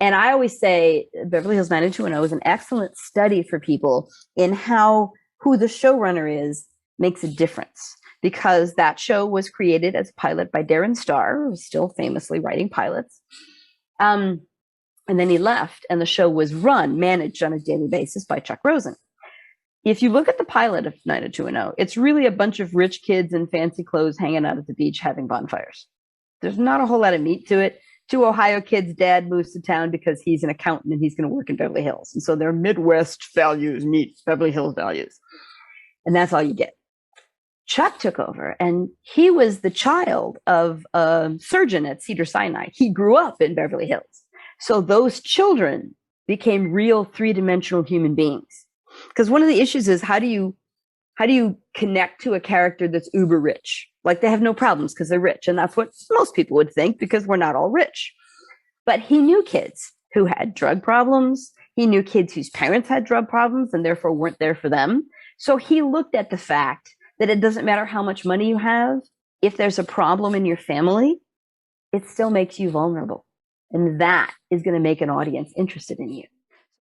And I always say Beverly Hills 90210 is an excellent study for people in how who the showrunner is makes a difference, because that show was created as a pilot by Darren Starr, who's still famously writing pilots. And then he left, and the show was managed on a daily basis by Chuck Rosen. If you look at the pilot of 90210, it's really a bunch of rich kids in fancy clothes hanging out at the beach having bonfires. There's not a whole lot of meat to it. Two Ohio kids' dad moves to town because he's an accountant and he's going to work in Beverly Hills. And so their Midwest values meet Beverly Hills values. And that's all you get. Chuck took over, and he was the child of a surgeon at Cedars-Sinai. He grew up in Beverly Hills. So those children became real three-dimensional human beings. Because one of the issues is how do you connect to a character that's uber rich? Like, they have no problems because they're rich. And that's what most people would think, because we're not all rich. But he knew kids who had drug problems. He knew kids whose parents had drug problems and therefore weren't there for them. So he looked at the fact that it doesn't matter how much money you have. If there's a problem in your family, it still makes you vulnerable. And that is going to make an audience interested in you.